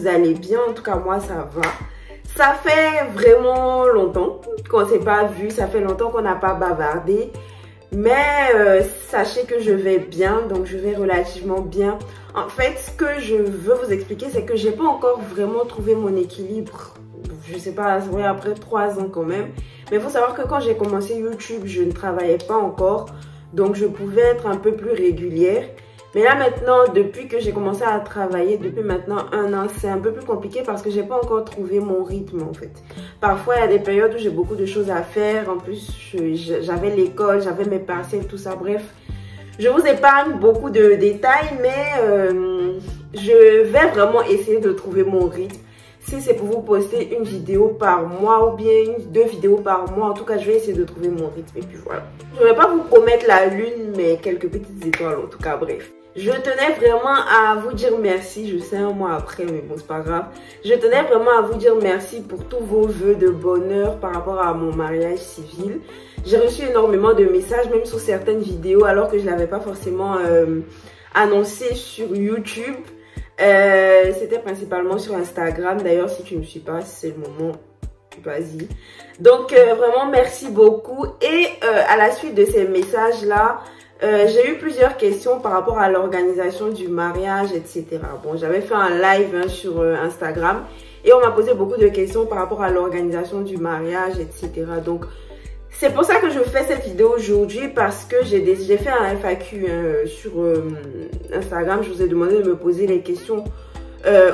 vous allez bien. En tout cas, moi, ça va. Ça fait vraiment longtemps qu'on ne s'est pas vu. Ça fait longtemps qu'on n'a pas bavardé. Mais sachez que je vais bien. Donc, je vais relativement bien. En fait, ce que je veux vous expliquer, c'est que j'ai pas encore vraiment trouvé mon équilibre. Je sais pas, c'est vrai, après 3 ans quand même. Mais il faut savoir que quand j'ai commencé YouTube, je ne travaillais pas encore. Donc, je pouvais être un peu plus régulière. Mais là, maintenant, depuis que j'ai commencé à travailler, depuis maintenant 1 an, c'est un peu plus compliqué parce que j'ai pas encore trouvé mon rythme, en fait. Parfois, il y a des périodes où j'ai beaucoup de choses à faire. En plus, j'avais l'école, j'avais mes partiels, tout ça, bref. Je vous épargne beaucoup de détails, mais je vais vraiment essayer de trouver mon rythme. Si c'est pour vous poster une vidéo par mois ou bien 2 vidéos par mois, en tout cas, je vais essayer de trouver mon rythme. Et puis voilà. Je ne vais pas vous promettre la lune, mais quelques petites étoiles, en tout cas, bref. Je tenais vraiment à vous dire merci. Je sais 1 mois après, mais bon, c'est pas grave. Je tenais vraiment à vous dire merci pour tous vos vœux de bonheur par rapport à mon mariage civil. J'ai reçu énormément de messages, même sur certaines vidéos, alors que je ne l'avais pas forcément annoncé sur YouTube. C'était principalement sur Instagram. D'ailleurs, si tu ne me suis pas, c'est le moment, vas-y. Donc, vraiment, merci beaucoup. Et à la suite de ces messages-là, j'ai eu plusieurs questions par rapport à l'organisation du mariage, etc. Bon, j'avais fait un live sur Instagram et on m'a posé beaucoup de questions par rapport à l'organisation du mariage, etc. Donc, c'est pour ça que je fais cette vidéo aujourd'hui parce que j'ai fait un FAQ sur Instagram. Je vous ai demandé de me poser les questions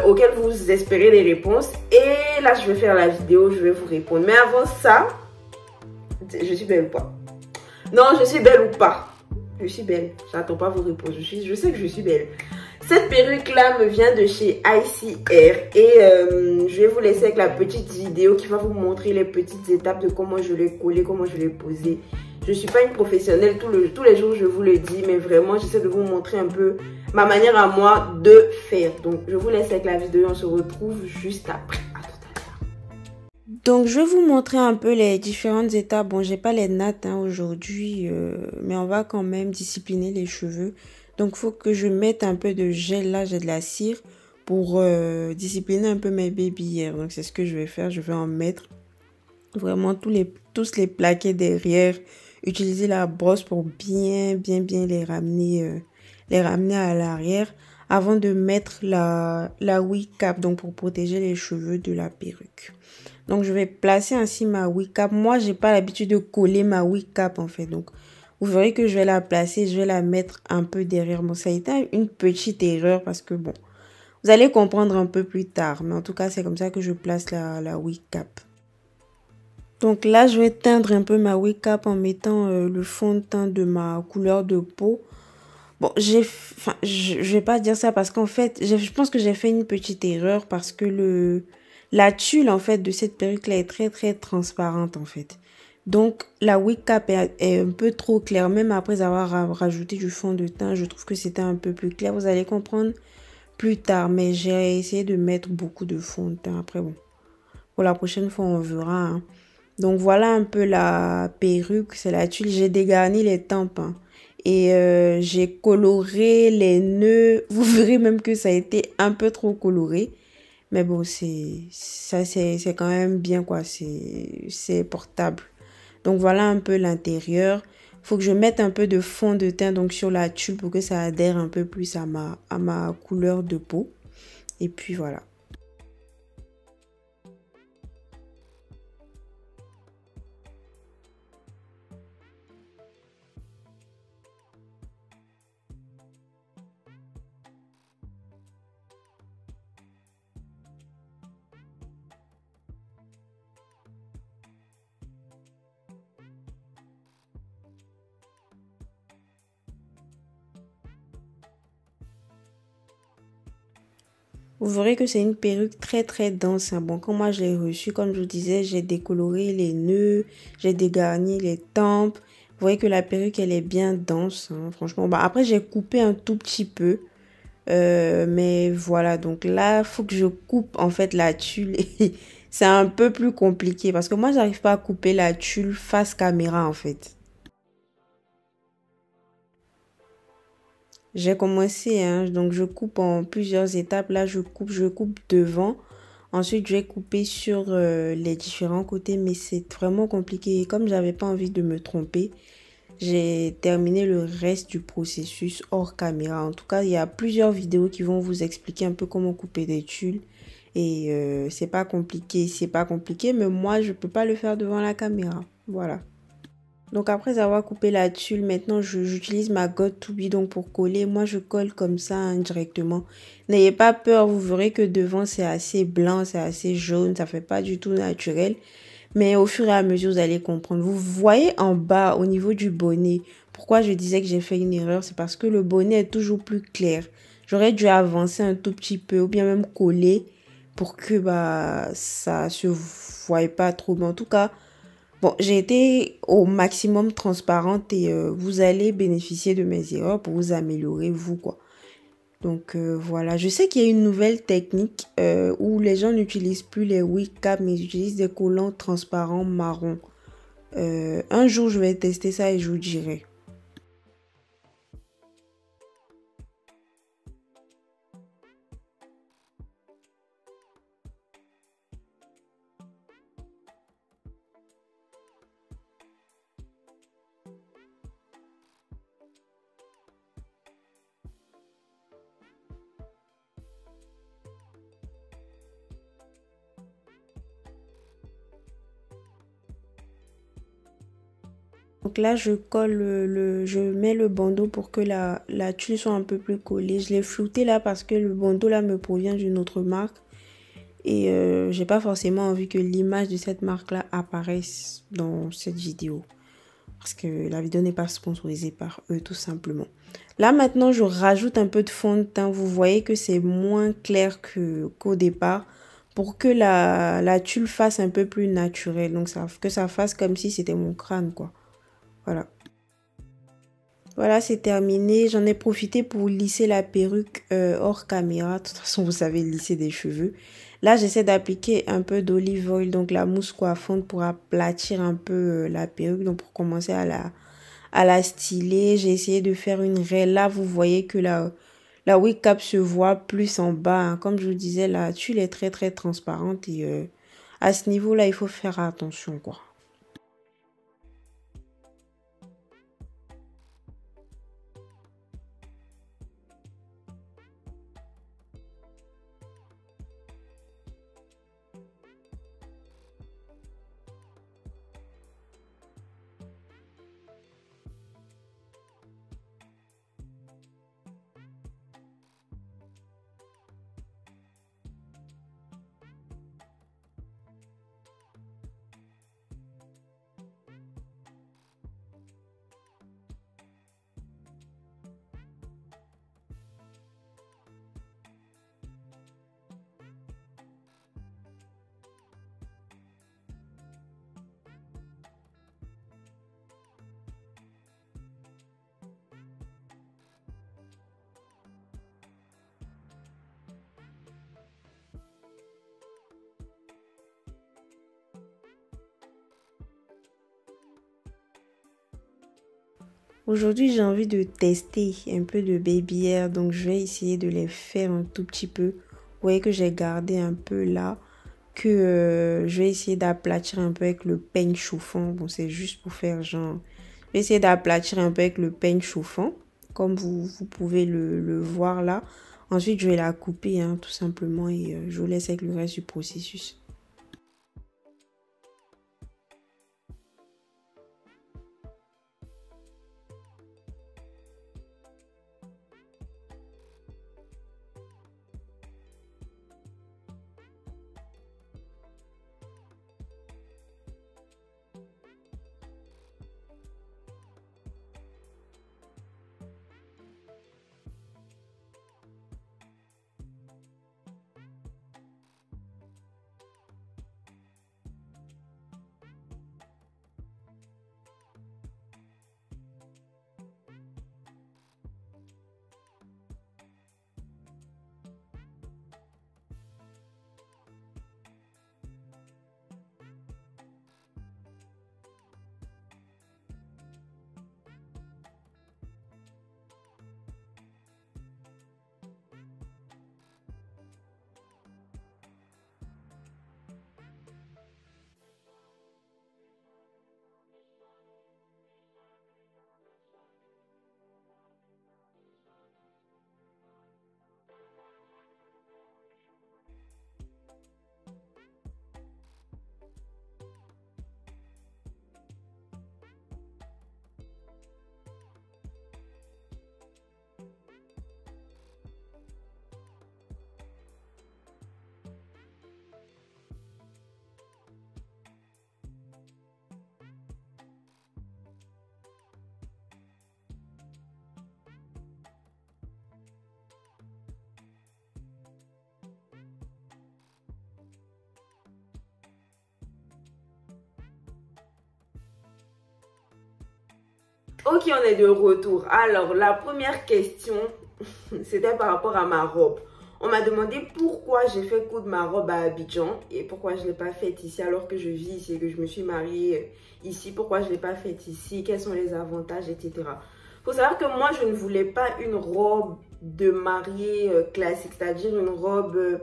auxquelles vous espérez les réponses. Et là, je vais faire la vidéo, je vais vous répondre. Mais avant ça, je suis belle ou pas? Non, je suis belle ou pas? Je suis belle. J'attends pas vos réponses. Je sais que je suis belle. Cette perruque-là me vient de chez ICR et je vais vous laisser avec la petite vidéo qui va vous montrer les petites étapes de comment je l'ai collée, comment je l'ai posée. Je ne suis pas une professionnelle, tous les jours je vous le dis, mais vraiment j'essaie de vous montrer un peu ma manière à moi de faire. Donc je vous laisse avec la vidéo, on se retrouve juste après. À tout à l'heure. Donc je vais vous montrer un peu les différentes étapes. Bon, j'ai pas les nattes aujourd'hui, mais on va quand même discipliner les cheveux. Donc, il faut que je mette un peu de gel. Là, j'ai de la cire pour discipliner un peu mes baby hairs. Donc, c'est ce que je vais faire. Je vais en mettre vraiment tous les plaquer derrière. Utiliser la brosse pour bien les ramener à l'arrière. Avant de mettre la wig cap, donc pour protéger les cheveux de la perruque. Donc, je vais placer ainsi ma wig cap. Moi, j'ai pas l'habitude de coller ma wig cap, en fait. Donc, vous verrez que je vais la placer, je vais la mettre un peu derrière. Bon, ça a été une petite erreur parce que bon, vous allez comprendre un peu plus tard. Mais en tout cas, c'est comme ça que je place la wig cap. Donc là, je vais teindre un peu ma wig cap en mettant le fond de teint de ma couleur de peau. Bon, je vais pas dire ça parce qu'en fait, je pense que j'ai fait une petite erreur parce que la tulle en fait de cette perruque là est très transparente en fait. Donc, la wig cap est un peu trop claire. Même après avoir rajouté du fond de teint, je trouve que c'était un peu plus clair. Vous allez comprendre plus tard. Mais j'ai essayé de mettre beaucoup de fond de teint. Après, bon, pour la prochaine fois, on verra. Donc, voilà un peu la perruque. C'est la tuile. J'ai dégarni les tempes. Et j'ai coloré les nœuds. Vous verrez même que ça a été un peu trop coloré. Mais bon, c'est quand même bien, quoi. C'est portable. Donc, voilà un peu l'intérieur. Il faut que je mette un peu de fond de teint donc sur la tulle pour que ça adhère un peu plus à ma couleur de peau. Et puis, voilà. Vous verrez que c'est une perruque très dense. Bon, quand moi je l'ai reçue, comme je vous disais, j'ai décoloré les nœuds, j'ai dégarni les tempes. Vous voyez que la perruque, elle est bien dense, franchement. Bah, après, j'ai coupé un tout petit peu. Mais voilà, donc là, il faut que je coupe en fait la tulle. C'est un peu plus compliqué parce que moi, j'arrive pas à couper la tulle face caméra en fait. J'ai commencé, hein, donc je coupe en plusieurs étapes. Là, je coupe devant. Ensuite, je vais couper sur les différents côtés, mais c'est vraiment compliqué. Et comme j'avais pas envie de me tromper, j'ai terminé le reste du processus hors caméra. En tout cas, il y a plusieurs vidéos qui vont vous expliquer un peu comment couper des tulles. Et c'est pas compliqué, mais moi, je peux pas le faire devant la caméra. Voilà. Donc après avoir coupé la tulle, maintenant j'utilise ma gotte to be donc pour coller. Moi je colle comme ça indirectement. N'ayez pas peur, vous verrez que devant c'est assez blanc, c'est assez jaune, ça fait pas du tout naturel. Mais au fur et à mesure vous allez comprendre. Vous voyez en bas au niveau du bonnet, pourquoi je disais que j'ai fait une erreur, c'est parce que le bonnet est toujours plus clair. J'aurais dû avancer un tout petit peu ou bien même coller pour que bah ça se voie pas trop. Mais en tout cas, bon, j'ai été au maximum transparente et vous allez bénéficier de mes erreurs pour vous améliorer, vous, quoi. Donc voilà, je sais qu'il y a une nouvelle technique où les gens n'utilisent plus les wig caps, mais ils utilisent des collants transparents marron. Un jour, je vais tester ça et je vous dirai. Donc là, je colle je mets le bandeau pour que la tuile soit un peu plus collée. Je l'ai flouté là parce que le bandeau là me provient d'une autre marque. Et j'ai pas forcément envie que l'image de cette marque-là apparaisse dans cette vidéo. Parce que la vidéo n'est pas sponsorisée par eux, tout simplement. Là, maintenant, je rajoute un peu de fond de teint. Vous voyez que c'est moins clair qu'au départ. Pour que la tulle fasse un peu plus naturelle. Donc, que ça fasse comme si c'était mon crâne, quoi. Voilà. Voilà, c'est terminé. J'en ai profité pour lisser la perruque hors caméra. De toute façon, vous savez lisser des cheveux. Là, j'essaie d'appliquer un peu d'olive oil, donc la mousse coiffante pour aplatir un peu la perruque. Donc, pour commencer à la styler, j'ai essayé de faire une raie. Là, vous voyez que la wig cap se voit plus en bas, hein. Comme je vous disais, la tuile est très, très transparente. Et à ce niveau-là, il faut faire attention, quoi. Aujourd'hui, j'ai envie de tester un peu de baby hair, donc je vais essayer de les faire un tout petit peu. Vous voyez que j'ai gardé un peu là, que je vais essayer d'aplatir un peu avec le peigne chauffant. Bon, c'est juste pour faire genre... Je vais essayer d'aplatir un peu avec le peigne chauffant, comme vous pouvez le voir là. Ensuite, je vais la couper, hein, tout simplement, et je vous laisse avec le reste du processus. Ok, on est de retour. Alors, la première question, c'était par rapport à ma robe. On m'a demandé pourquoi j'ai fait coudre ma robe à Abidjan et pourquoi je ne l'ai pas faite ici alors que je vis ici et que je me suis mariée ici. Pourquoi je ne l'ai pas faite ici, quels sont les avantages, etc. Il faut savoir que moi, je ne voulais pas une robe de mariée classique, c'est-à-dire une robe,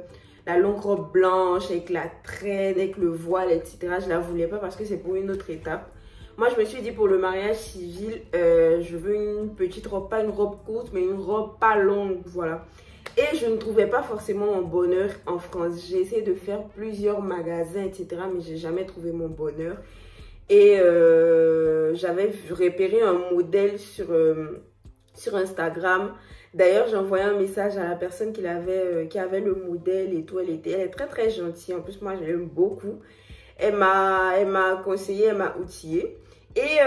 la longue robe blanche avec la traîne, avec le voile, etc. Je ne la voulais pas parce que c'est pour une autre étape. Moi, je me suis dit pour le mariage civil, je veux une petite robe, pas une robe courte, mais une robe pas longue, voilà. Et je ne trouvais pas forcément mon bonheur en France. J'ai essayé de faire plusieurs magasins, etc. Mais j'ai jamais trouvé mon bonheur. Et j'avais repéré un modèle sur Instagram. D'ailleurs, j'ai envoyé un message à la personne qui avait le modèle et tout. Elle est très très gentille. En plus, moi, je l'aime beaucoup. Elle m'a conseillé, elle m'a outillée. Et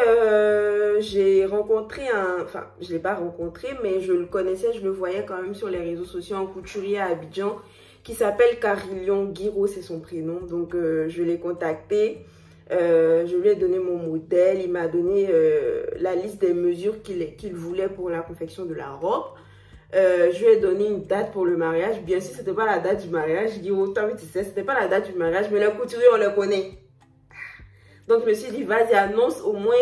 j'ai rencontré enfin, je ne l'ai pas rencontré, mais je le connaissais, je le voyais quand même sur les réseaux sociaux, un couturier à Abidjan qui s'appelle Carilion Guiro, c'est son prénom. Donc, je l'ai contacté, je lui ai donné mon modèle, il m'a donné la liste des mesures qu'il voulait pour la confection de la robe. Je lui ai donné une date pour le mariage. Bien sûr, ce n'était pas la date du mariage, Guiro, toi, tu sais, ce n'était pas la date du mariage, mais le couturier, on le connaît. Donc, je me suis dit, vas-y, annonce au moins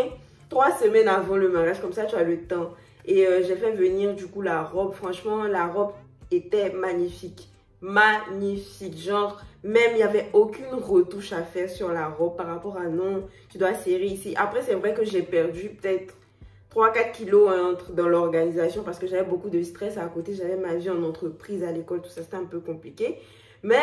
3 semaines avant le mariage, comme ça, tu as le temps. Et j'ai fait venir, du coup, la robe. Franchement, la robe était magnifique. Magnifique. Genre, même, il n'y avait aucune retouche à faire sur la robe par rapport à non, tu dois serrer ici. Après, c'est vrai que j'ai perdu peut-être 3-4 kilos dans l'organisation parce que j'avais beaucoup de stress à côté. J'avais ma vie en entreprise, à l'école, tout ça, c'était un peu compliqué. Mais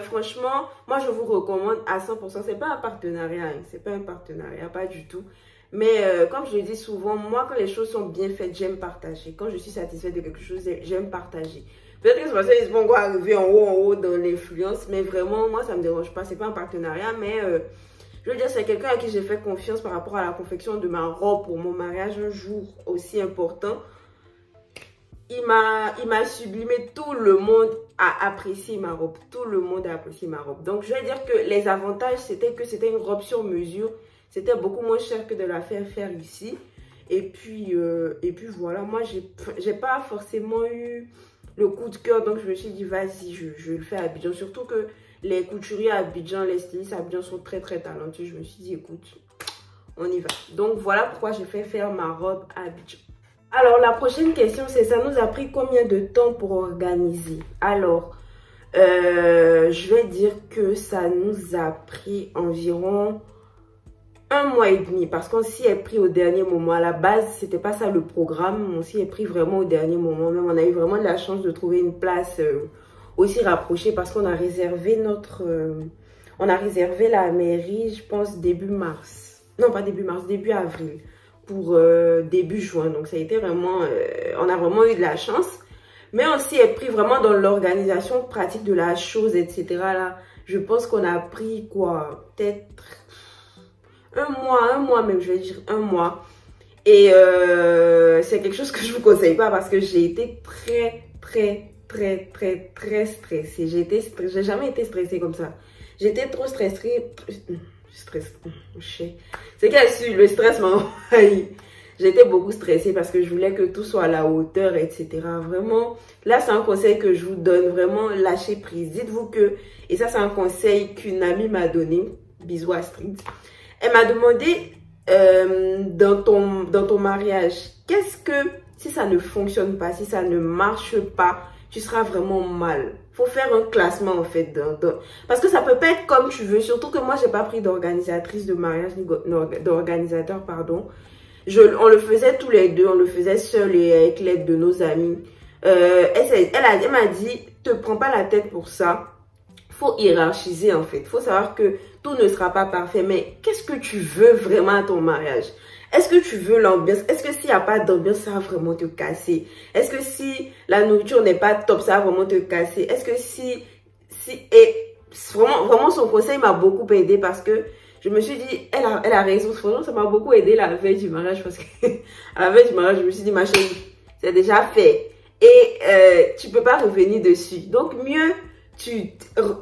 franchement, moi je vous recommande à 100%. C'est pas un partenariat, hein. C'est pas un partenariat, pas du tout. Mais comme je le dis souvent, moi quand les choses sont bien faites, j'aime partager. Quand je suis satisfaite de quelque chose, j'aime partager. Peut-être que c'est parce qu'ils vont arriver en haut dans l'influence, mais vraiment, moi ça me dérange pas. C'est pas un partenariat, mais je veux dire, c'est quelqu'un à qui j'ai fait confiance par rapport à la confection de ma robe pour mon mariage, un jour aussi important. Il m'a sublimé, tout le monde a apprécié ma robe. Tout le monde a apprécié ma robe. Donc, je vais dire que les avantages, c'était que c'était une robe sur mesure. C'était beaucoup moins cher que de la faire ici. Et puis voilà, moi, j'ai pas forcément eu le coup de cœur. Donc, je me suis dit, vas-y, je le fais à Abidjan. Surtout que les couturiers à Abidjan, les stylistes à Abidjan sont très, très talentueux. Je me suis dit, écoute, on y va. Donc, voilà pourquoi j'ai fait faire ma robe à Abidjan. Alors, la prochaine question, c'est ça nous a pris combien de temps pour organiser? Alors, je vais dire que ça nous a pris environ 1 mois et demi parce qu'on s'y est pris au dernier moment. À la base, c'était pas ça le programme. On s'y est pris vraiment au dernier moment. Même on a eu vraiment de la chance de trouver une place aussi rapprochée parce qu'on a réservé on a réservé la mairie, je pense, début mars. Non, pas début mars, début avril. Pour début juin. Donc, ça a été vraiment... on a vraiment eu de la chance. Mais on s'y est pris vraiment dans l'organisation pratique de la chose, etc. Là, je pense qu'on a pris quoi? Peut-être 1 mois même, je vais dire 1 mois. Et c'est quelque chose que je ne vous conseille pas parce que j'ai été très stressée. J'ai jamais été stressée comme ça. J'étais trop stressée. C'est qu'elle le stress m'a envahi. J'étais beaucoup stressée parce que je voulais que tout soit à la hauteur, etc. Vraiment, là c'est un conseil que je vous donne, vraiment lâchez prise. Dites-vous que, et ça c'est un conseil qu'une amie m'a donné, bisous Astrid. Elle m'a demandé dans ton mariage, qu'est-ce que, si ça ne fonctionne pas, si ça ne marche pas, tu seras vraiment mal. Faut faire un classement en fait. Parce que ça peut pas être comme tu veux. Surtout que moi, j'ai pas pris d'organisatrice de mariage, ni d'organisateur, pardon. On le faisait tous les deux. On le faisait seul et avec l'aide de nos amis. Elle m'a dit, te prends pas la tête pour ça. Faut hiérarchiser en fait. Faut savoir que tout ne sera pas parfait. Mais qu'est-ce que tu veux vraiment à ton mariage? Est-ce que tu veux l'ambiance? Est-ce que s'il n'y a pas d'ambiance, ça va vraiment te casser? Est-ce que si la nourriture n'est pas top, ça va vraiment te casser? Est-ce que et vraiment son conseil m'a beaucoup aidé parce que je me suis dit, elle a raison. Franchement, ça m'a beaucoup aidé la veille du mariage parce que à la veille du mariage, je me suis dit, ma chérie, c'est déjà fait. Et tu peux pas revenir dessus. Donc, mieux, tu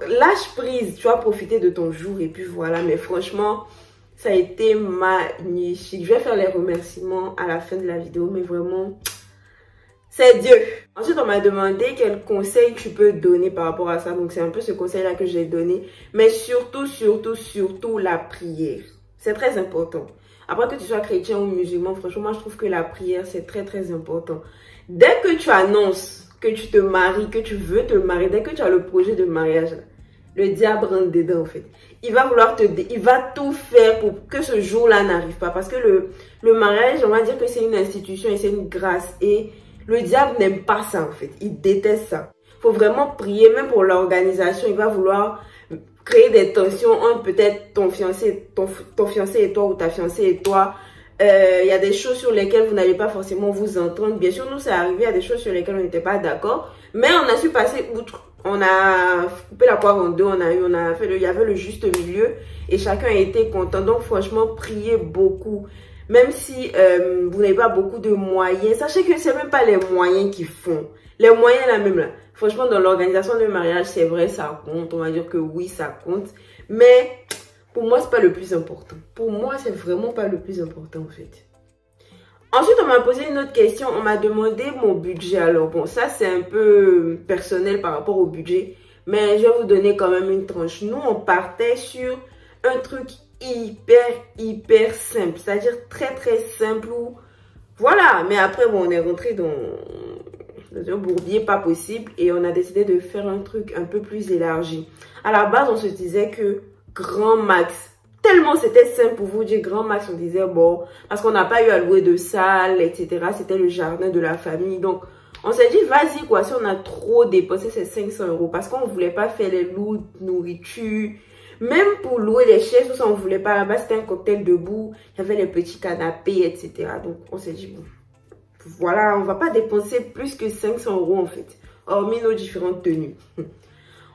lâches prise, tu vas profiter de ton jour et puis voilà. Mais franchement, Ça a été magnifique. Je vais faire les remerciements à la fin de la vidéo, mais vraiment, c'est Dieu. Ensuite, on m'a demandé quel conseil tu peux donner par rapport à ça. Donc, c'est un peu ce conseil-là que j'ai donné. Mais surtout, surtout, la prière. C'est très important. Après que tu sois chrétien ou musulman, franchement, moi, je trouve que la prière, c'est très important. Dès que tu annonces que tu te maries, que tu veux te marier, dès que tu as le projet de mariage, le diable rentre dedans, en fait. Il va vouloir il va tout faire pour que ce jour-là n'arrive pas. Parce que le mariage, on va dire que c'est une institution et c'est une grâce. Et le diable n'aime pas ça, en fait. Il déteste ça. Il faut vraiment prier, même pour l'organisation. Il va vouloir créer des tensions entre peut-être ton fiancé et toi ou ta fiancée et toi. Il y a des choses sur lesquelles vous n'allez pas forcément vous entendre. Bien sûr, nous, c'est arrivé à des choses sur lesquelles on n'était pas d'accord. Mais on a su passer outre. On a coupé la poire en deux. Il y avait le juste milieu. Et chacun a été content. Donc, franchement, priez beaucoup. Même si vous n'avez pas beaucoup de moyens. Sachez que c'est même pas les moyens qui font. Les moyens, là même, là. Franchement, dans l'organisation de mariage, c'est vrai, ça compte. On va dire que oui, ça compte. Mais pour moi, c'est pas le plus important. Pour moi, c'est vraiment pas le plus important, en fait. Ensuite, on m'a posé une autre question. On m'a demandé mon budget. Alors, bon, ça, c'est un peu personnel par rapport au budget. Mais je vais vous donner quand même une tranche. Nous, on partait sur un truc hyper simple. C'est-à-dire très simple. Où, voilà. Mais après, bon, on est rentré dans un bourbier pas possible. Et on a décidé de faire un truc un peu plus élargi. À la base, on se disait que grand max. Tellement c'était simple pour vous dire grand max, on disait bon, parce qu'on n'a pas eu à louer de salle, etc. C'était le jardin de la famille. Donc, on s'est dit, vas-y quoi, si on a trop dépensé ces 500 €, parce qu'on ne voulait pas faire les loups de nourriture. Même pour louer les chaises, tout ça, on ne voulait pas. Là-bas, c'était un cocktail debout. Il y avait les petits canapés, etc. Donc, on s'est dit, bon, voilà, on ne va pas dépenser plus que 500 € en fait. Hormis nos différentes tenues.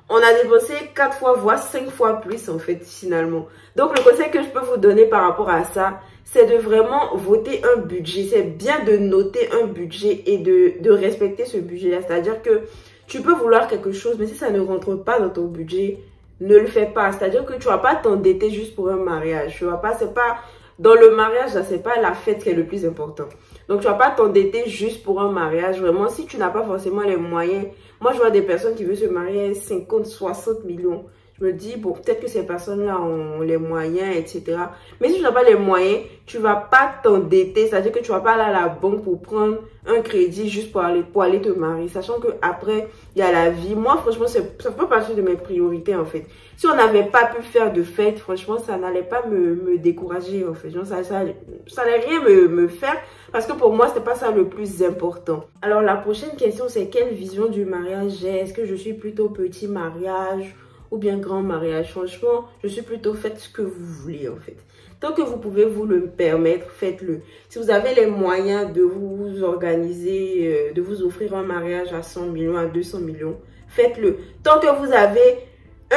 On a dépensé 4 fois, voire 5 fois plus en fait, finalement. Donc, le conseil que je peux vous donner par rapport à ça, c'est de vraiment voter un budget. C'est bien de noter un budget et de respecter ce budget-là. C'est-à-dire que tu peux vouloir quelque chose, mais si ça ne rentre pas dans ton budget, ne le fais pas. C'est-à-dire que tu ne vas pas t'endetter juste pour un mariage. Tu vas pas, c'est pas, dans le mariage, là, c'est pas la fête qui est le plus important. Donc, tu ne vas pas t'endetter juste pour un mariage. Vraiment, si tu n'as pas forcément les moyens. Moi, je vois des personnes qui veulent se marier à 50, 60 millions. Je me dis, bon, peut-être que ces personnes-là ont les moyens, etc. Mais si tu n'as pas les moyens, tu ne vas pas t'endetter. C'est-à-dire que tu ne vas pas aller à la banque pour prendre un crédit juste pour aller te marier. Sachant qu'après, il y a la vie. Moi, franchement, ça fait partie de mes priorités, en fait. Si on n'avait pas pu faire de fête, franchement, ça n'allait pas me décourager, en fait. Genre, ça n'allait rien me faire. Parce que pour moi, ce n'est pas ça le plus important. Alors, la prochaine question, c'est quelle vision du mariage j'ai? Est-ce que je suis plutôt petit mariage ou bien grand mariage? Franchement, je suis plutôt faites ce que vous voulez, en fait. Tant que vous pouvez vous le permettre, faites-le. Si vous avez les moyens de vous organiser, de vous offrir un mariage à 100 millions, à 200 millions, faites-le. Tant que vous avez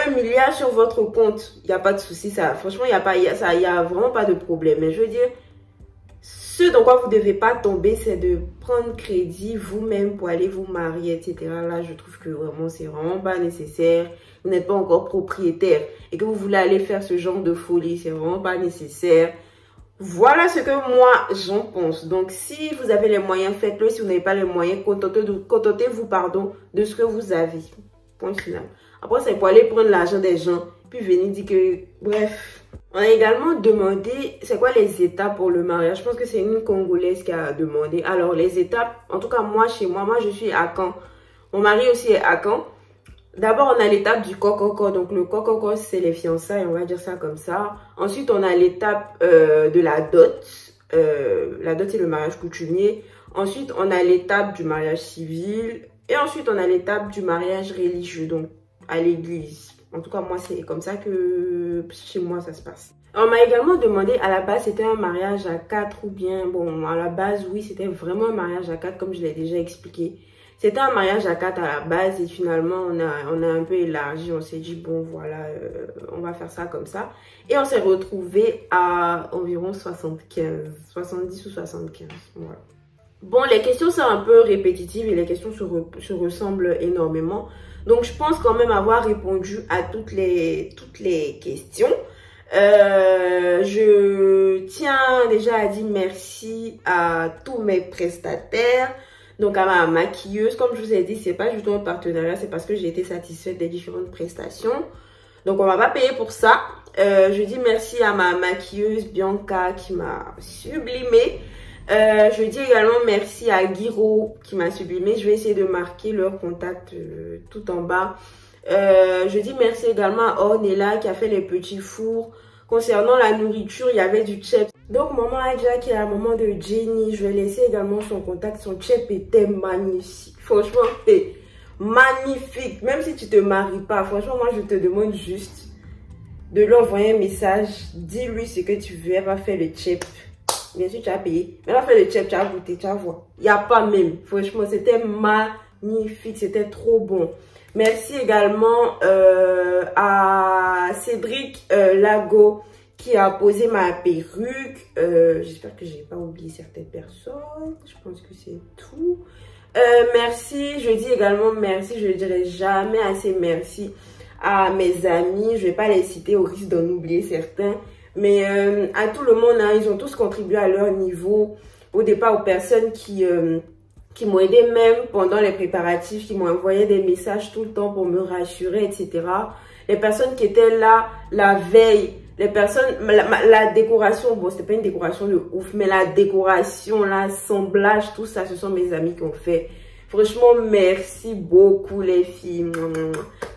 1 milliard sur votre compte, il n'y a pas de souci. Franchement, il n'y a vraiment pas de problème. Mais je veux dire, ce dans quoi vous ne devez pas tomber, c'est de prendre crédit vous-même pour aller vous marier, etc. Là, je trouve que vraiment, c'est vraiment pas nécessaire. Vous n'êtes pas encore propriétaire et que vous voulez aller faire ce genre de folie, c'est vraiment pas nécessaire. Voilà ce que moi, j'en pense. Donc, si vous avez les moyens, faites-le. Si vous n'avez pas les moyens, contentez-vous, de ce que vous avez. Point final. Après, c'est pour aller prendre l'argent des gens, puis venir dire que... Bref. On a également demandé, c'est quoi les étapes pour le mariage? Je pense que c'est une Congolaise qui a demandé. Alors, les étapes, en tout cas, chez moi, je suis à Caen. Mon mari aussi est à Caen. D'abord, on a l'étape du coco. Donc, le coco, c'est les fiançailles, on va dire ça comme ça. Ensuite, on a l'étape de la dot. La dot, c'est le mariage coutumier. Ensuite, on a l'étape du mariage civil. Et ensuite, on a l'étape du mariage religieux, donc à l'église. En tout cas, moi, c'est comme ça que chez moi, ça se passe. On m'a également demandé, à la base, c'était un mariage à 4 ou bien... Bon, à la base, oui, c'était vraiment un mariage à 4, comme je l'ai déjà expliqué. C'était un mariage à 4 à la base et finalement, on a un peu élargi. On s'est dit, bon, voilà, on va faire ça comme ça. Et on s'est retrouvé à environ 70 ou 75. Voilà. Bon, les questions sont un peu répétitives et les questions se ressemblent énormément. Donc, je pense quand même avoir répondu à toutes les questions. Je tiens déjà à dire merci à tous mes prestataires. Donc à ma maquilleuse, comme je vous ai dit, c'est pas du tout un partenariat, c'est parce que j'ai été satisfaite des différentes prestations. Donc on va pas payer pour ça. Je dis merci à ma maquilleuse Bianca qui m'a sublimée. Je dis également merci à Guiro qui m'a sublimée. Je vais essayer de marquer leur contact tout en bas. Je dis merci également à Ornella qui a fait les petits fours. Concernant la nourriture, il y avait du chep. Donc maman Adja qui est la maman de Jenny, je vais laisser également son contact. Son chep était magnifique. Franchement, c'est magnifique. Même si tu te maries pas, franchement, moi je te demande juste de lui envoyer un message. Dis-lui ce que tu veux. Elle va faire le chep. Bien sûr, tu as payé. Mais elle va faire le chep, tu as goûté, tu vas voir. Il n'y a pas même. Franchement, c'était magnifique. C'était trop bon. Merci également à Cédric Lago qui a posé ma perruque. J'espère que je n'ai pas oublié certaines personnes. Je pense que c'est tout. Merci. Je dis également merci. Je ne dirai jamais assez merci à mes amis. Je ne vais pas les citer au risque d'en oublier certains. Mais à tout le monde, hein, ils ont tous contribué à leur niveau. Au départ, aux personnes qui m'ont aidé même pendant les préparatifs, qui m'ont envoyé des messages tout le temps pour me rassurer, etc. Les personnes qui étaient là la veille, les personnes, la décoration, bon, c'était pas une décoration de ouf, mais la décoration, l'assemblage, tout ça, ce sont mes amis qui ont fait. Franchement, merci beaucoup les filles.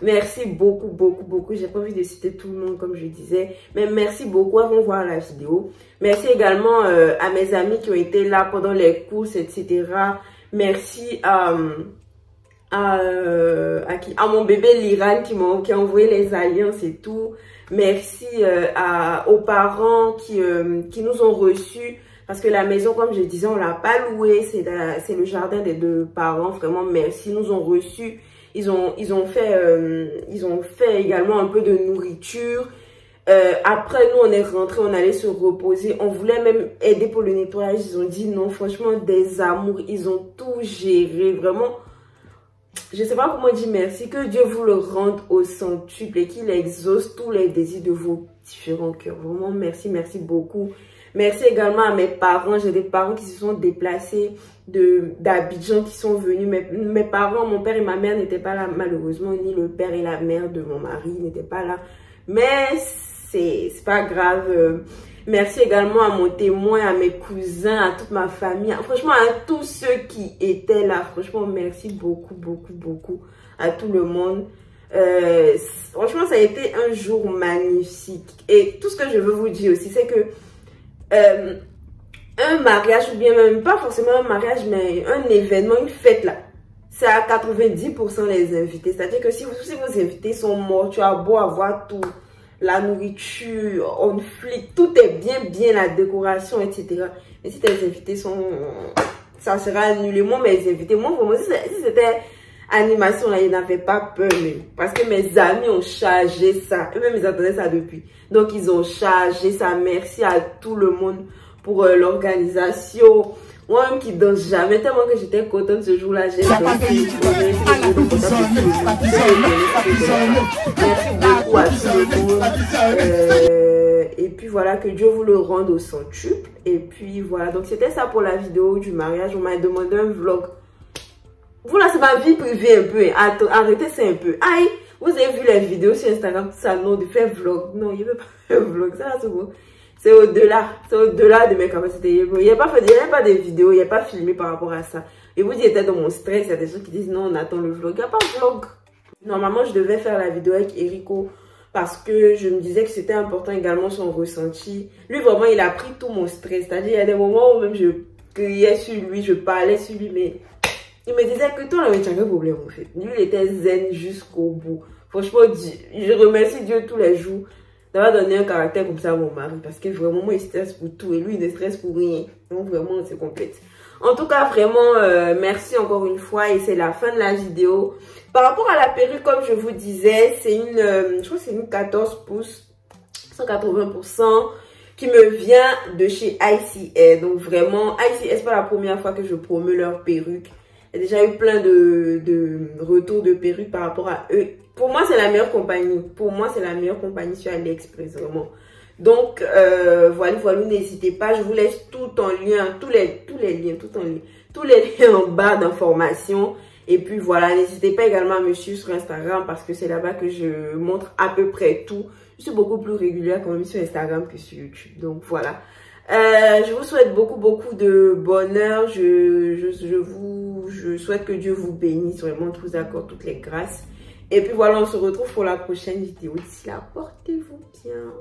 Merci beaucoup, beaucoup, beaucoup. J'ai pas envie de citer tout le monde comme je disais. Mais merci beaucoup. Elles vont voir la vidéo. Merci également à mes amis qui ont été là pendant les courses, etc. Merci à mon bébé Liran qui a envoyé les alliances et tout. Merci aux parents qui nous ont reçus. Parce que la maison, comme je disais, on l'a pas louée. C'est le jardin des deux parents. Vraiment, merci. Ils nous ont reçus. Ils ont fait également un peu de nourriture. Après, nous, on est rentrés, on allait se reposer. On voulait même aider pour le nettoyage. Ils ont dit non, franchement, des amours. Ils ont tout géré. Vraiment, je sais pas comment dire merci. Que Dieu vous le rende au centuple et qu'il exauce tous les désirs de vos différents cœurs. Vraiment, merci, merci beaucoup. Merci également à mes parents. J'ai des parents qui se sont déplacés d'Abidjan, qui sont venus. Mes parents, mon père et ma mère n'étaient pas là, malheureusement. Ni le père et la mère de mon mari n'étaient pas là. Mais c'est pas grave. Merci également à mon témoin, à mes cousins, à toute ma famille. Franchement, à tous ceux qui étaient là. Franchement, merci beaucoup, beaucoup, beaucoup à tout le monde. Franchement, ça a été un jour magnifique. Et tout ce que je veux vous dire aussi, c'est que un mariage, ou bien même pas forcément un mariage, mais un événement, une fête là, c'est à 90% les invités. C'est-à-dire que si vos invités sont morts, tu as beau avoir tout, la nourriture, on flic, tout est bien, la décoration, etc. Mais si tes invités sont... ça sera annulé. Moi, mes invités, moi, vraiment, si c'était animation, là, ils n'avaient pas peur. Parce que mes amis ont chargé ça. Eux-mêmes, ils attendaient ça depuis. Donc, ils ont chargé ça. Merci à tout le monde pour l'organisation. Moi-même qui danse jamais, tellement que j'étais contente ce jour-là. J'ai dansé. Merci beaucoup à tout le monde. Et puis voilà, que Dieu vous le rende au centuple. Et puis voilà, donc c'était ça pour la vidéo du mariage. On m'a demandé un vlog. Voilà, c'est ma vie privée un peu. Arrêtez ça un peu. Aïe, vous avez vu les vidéos sur Instagram, tout ça, non, de faire vlog. Non, il ne veut pas faire vlog. Ça, c'est bon. C'est au-delà. C'est au-delà de mes capacités. Il n'y a pas de vidéo, il n'y a pas filmé par rapport à ça. Et vous dites, j'étais dans mon stress. Il y a des gens qui disent, non, on attend le vlog. Il n'y a pas de vlog. Normalement, je devais faire la vidéo avec Erico parce que je me disais que c'était important également son ressenti. Lui, vraiment, il a pris tout mon stress. C'est-à-dire, il y a des moments où même je criais sur lui, je parlais sur lui, mais il me disait que toi, tu n'avais pas de problème en fait. Lui, il était zen jusqu'au bout. Franchement, je remercie Dieu tous les jours d'avoir donné un caractère comme ça à mon mari. Parce que vraiment, moi, il stresse pour tout et lui, il ne stresse pour rien. Donc, vraiment, c'est complète. En tout cas, vraiment, merci encore une fois. Et c'est la fin de la vidéo. Par rapport à la perruque, comme je vous disais, c'est une, je crois que c'est une 14 pouces, 180%, qui me vient de chez ICS. Donc, vraiment, ICS, c'est pas la première fois que je promeux leur perruque. Il y a déjà eu plein de retours de perruques par rapport à eux. Pour moi, c'est la meilleure compagnie. Pour moi, c'est la meilleure compagnie sur AliExpress, vraiment. Donc, voilà, n'hésitez pas. Je vous laisse tout en lien, tous les liens en barre d'informations. Et puis voilà, n'hésitez pas également à me suivre sur Instagram parce que c'est là-bas que je montre à peu près tout. Je suis beaucoup plus régulière quand même sur Instagram que sur YouTube. Donc voilà. Je vous souhaite beaucoup de bonheur. Je souhaite que Dieu vous bénisse, vraiment, vous accorde toutes les grâces. Et puis voilà, on se retrouve pour la prochaine vidéo. D'ici là, portez-vous bien.